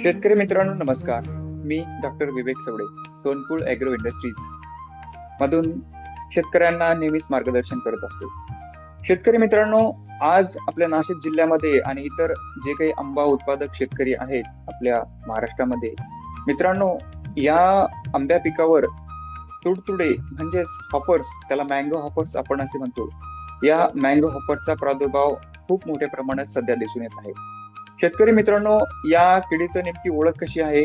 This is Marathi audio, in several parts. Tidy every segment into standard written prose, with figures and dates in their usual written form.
शेतकरी मित्रांनो नमस्कार. मी डॉक्टर विवेक सवडे, सोनकुळ ॲग्रो इंडस्ट्रीज मधून शेतकऱ्यांना नेहमीच मार्गदर्शन करत असतो. शेतकरी मित्रांनो, आज आपल्या नाशिक जिल्ह्यामध्ये आणि इतर जे काही आंबा उत्पादक शेतकरी आहेत आपल्या महाराष्ट्रामध्ये, मित्रांनो, या आंब्या पिकावर तुडतुडे म्हणजेच हॉपर्स, त्याला मँगो हॉपर्स आपण असे म्हणतो, या मँगो हॉपरचा प्रादुर्भाव खूप मोठ्या प्रमाणात सध्या दिसून येत आहे. शेतकरी मित्रांनो, या किडीचं नेमकी ओळख कशी आहे,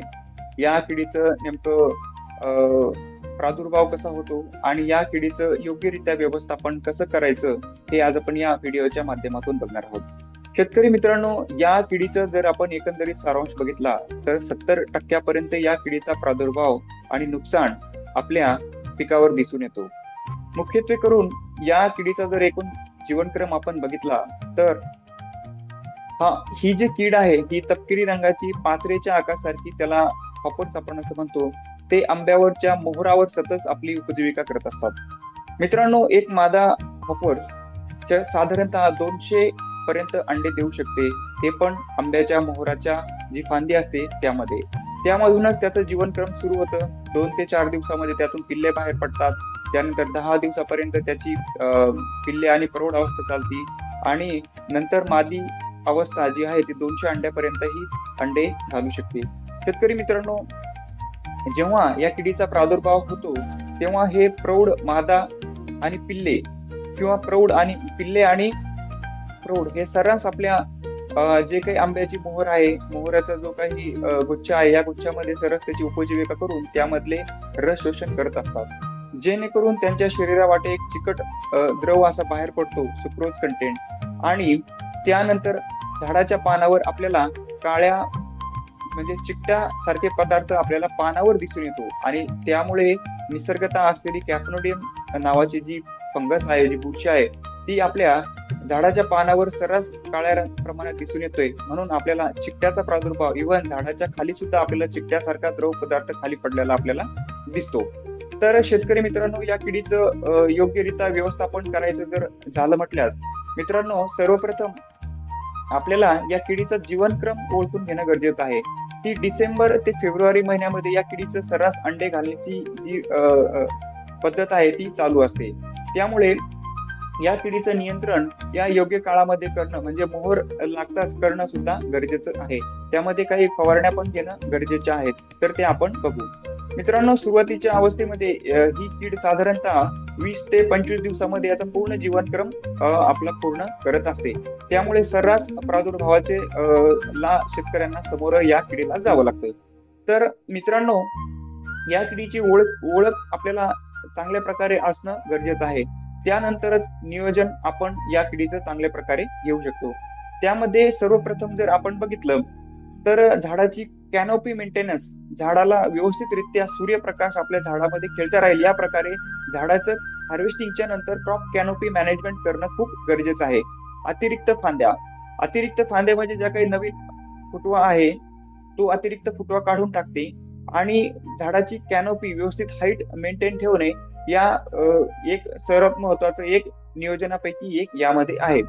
या किडीचं नेमकं प्रादुर्भाव कसा होतो आणि या किडीचं योग्यरित्या व्यवस्थापन कसं करायचं, हे आज आपण या व्हिडिओच्या माध्यमातून बघणार आहोत. शेतकरी मित्रांनो, या किडीचं जर आपण एकंदरीत सारांश बघितला तर 70% या किडीचा प्रादुर्भाव आणि नुकसान आपल्या पिकावर दिसून येतो. मुख्यत्वे करून या किडीचा जर एकूण जीवनक्रम आपण बघितला तर ही जी कीड आहे ही तपकिरी रंगाची पाचरेच्या आकारासारखी, त्याला हॉपर्स आपण असं म्हणतो, ते आंब्यावरच्या मोहरावर सतत आपली उपजीविका करत असतात. मित्रांनो, एक मादा हॉपर्स साधारणतः 200 पर्यंत अंडे देऊ शकते, ते पण आंब्याच्या मोहराच्या जी फांदी असते त्यामधूनच त्याचं जीवनक्रम सुरू होतं. 2 ते 4 दिवसामध्ये त्यातून पिल्ले बाहेर पडतात. त्यानंतर 10 दिवसापर्यंत त्याची पिल्ले आणि प्रौढ अवस्था चालती आणि नंतर मादी अवस्था जी आहे ती 200 अंड्यापर्यंत ही अंडे घालू शकते. शेतकरी मित्रांनो, जेव्हा या किडीचा प्रादुर्भाव होतो तेव्हा हे प्रौढ मादा आणि पिल्ले किंवा प्रौढ आणि पिल्ले आणि प्रौढ हे सर्रास आपल्या जे काही आंब्याची मोहर आहे, मोहराचा जो काही गुच्छ आहे, या गुच्छामध्ये सर्रास त्याची उपजीविका करून त्यामधले रस शोषण करत असतात, जेणेकरून त्यांच्या शरीरावाटे एक चिकट द्रव असा बाहेर पडतो, सुक्रोज कंटेंट, आणि त्यानंतर झाडाच्या पानावर आपल्याला काळ्या म्हणजे चिकट्या सारखे पदार्थ आपल्याला पानावर दिसून येतो आणि त्यामुळे निसर्गतः असलेली कॅप्नोडियम नावाची जी फंगस आहे, जी बुरशी आहे, ती आपल्या झाडाच्या पानावर सर्रास काळ्या प्रमाणात दिसून येतोय. म्हणून आपल्याला चिकट्याचा प्रादुर्भाव, इव्हन झाडाच्या खाली सुद्धा आपल्याला चिकट्यासारखा द्रव पदार्थ खाली पडलेला आपल्याला दिसतो. तर शेतकरी मित्रांनो, या किडीचं योग्यरित्या व्यवस्थापन करायचं जर झालं म्हटल्यास मित्रांनो, सर्वप्रथम आपल्याला या किडीचा जीवनक्रम ओळखून घेणं गरजेचं आहे. की डिसेंबर ते फेब्रुवारी महिन्यामध्ये या किडीचं सर्रास अंडे घालण्याची जी पद्धत आहे ती चालू असते. त्यामुळे या किडीचं नियंत्रण या योग्य काळामध्ये करणं म्हणजे मोहर लागताच करणं सुद्धा गरजेचं आहे. त्यामध्ये काही फवारण्या पण घेणं गरजेच्या आहेत, तर ते आपण बघू. मित्रांनो, सुरुवातीच्या अवस्थेमध्ये ही कीड साधारणतः 20 ते 25 दिवसामध्ये याचा पूर्ण जीवनक्रम आपला पूर्ण करत असते. त्यामुळे सर्रास प्रादुर्भावाचे शेतकऱ्यांना समोर या किडीला जावं लागतं. तर मित्रांनो, या किडीची ओळख आपल्याला चांगल्या प्रकारे असणं गरजेचं आहे. त्यानंतरच नियोजन आपण या किडीचं चांगल्या प्रकारे घेऊ शकतो. त्यामध्ये सर्वप्रथम जर आपण बघितलं तर झाडाची कॅनोपी मेंटेनन्स, झाडाला व्यवस्थितरित्या सूर्यप्रकाश आपल्या झाडामध्ये खेळता राहील या प्रकारे झाडाचं हार्वेस्टिंगच्या नंतर क्रॉप कॅनोपी मॅनेजमेंट करणं खूप गरजेचं आहे. अतिरिक्त फांद्या म्हणजे ज्या काही नवीन फुटवा आहे तो अतिरिक्त फुटवा काढून टाकते आणि झाडाची कॅनोपी व्यवस्थित हाईट मेंटेन ठेवणे या एक सर्वात महत्वाचं एक नियोजनापैकी एक यामध्ये आहे.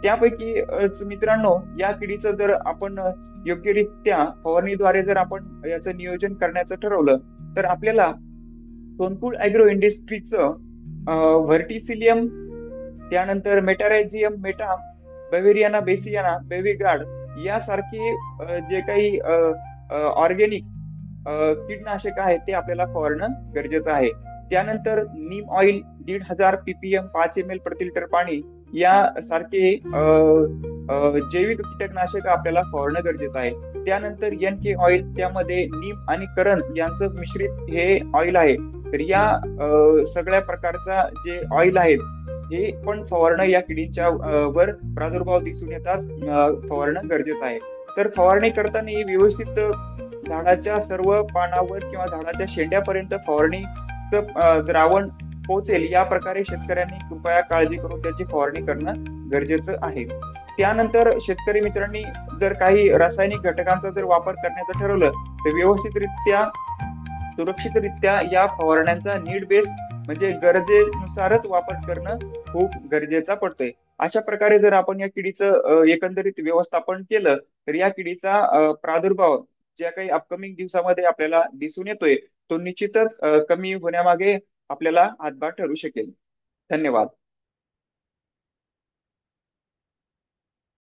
त्यापैकी मित्रांनो, या किडीचं जर आपण योग्यरित्या फवारणीद्वारे जर आपण याचं नियोजन करण्याचं ठरवलं तर आपल्याला सोनकुळ ॲग्रो इंडस्ट्रीजचं व्हर्टिसिलियम, त्यानंतर मेटारायझियम मेटा, बवेरियाना बेसियाना, बेविगार्ड यासारखे जे काही ऑर्गॅनिक कीटनाशक आहेत ते आपल्याला फवारणं गरजेचं आहे. त्यानंतर नीम ऑइल 1.5 ppm 5 ml प्रति लिटर पाणी यासारखे जैविक कीटकनाशक आपल्याला फवारणं गरजेचं आहे. त्यानंतर NK ऑइल, त्यामध्ये नीम आणि करंज यांचं मिश्रित हे ऑइल आहे. तर या सगळ्या प्रकारचा जे ऑइल आहेत हे पण फवारणं या किडींच्या वर प्रादुर्भाव दिसून येताच फवारणं गरजेचं आहे. तर फवारणी करताना व्यवस्थित झाडाच्या सर्व पानावर किंवा झाडाच्या शेंड्यापर्यंत फवारणी द्रावण पोहोचेल या प्रकारे शेतकऱ्यांनी कृपया काळजी करून त्याची फवारणी करणं गरजेचं आहे. त्यानंतर शेतकरी मित्रांनी जर काही रासायनिक घटकांचा जर वापर करण्याचं ठरवलं तर व्यवस्थितरित्या सुरक्षितरित्या या फवारण्यांचा नीड बेस म्हणजे गरजेनुसारच वापर करणं खूप गरजेचा पडतोय. अशा प्रकारे जर आपण या किडीचं एकंदरीत व्यवस्थापन केलं तर या किडीचा प्रादुर्भाव ज्या काही अपकमिंग दिवसामध्ये आपल्याला दिसून येतोय तो निश्चितच कमी होण्यामागे आपल्याला हातभार ठरू शकेल. धन्यवाद.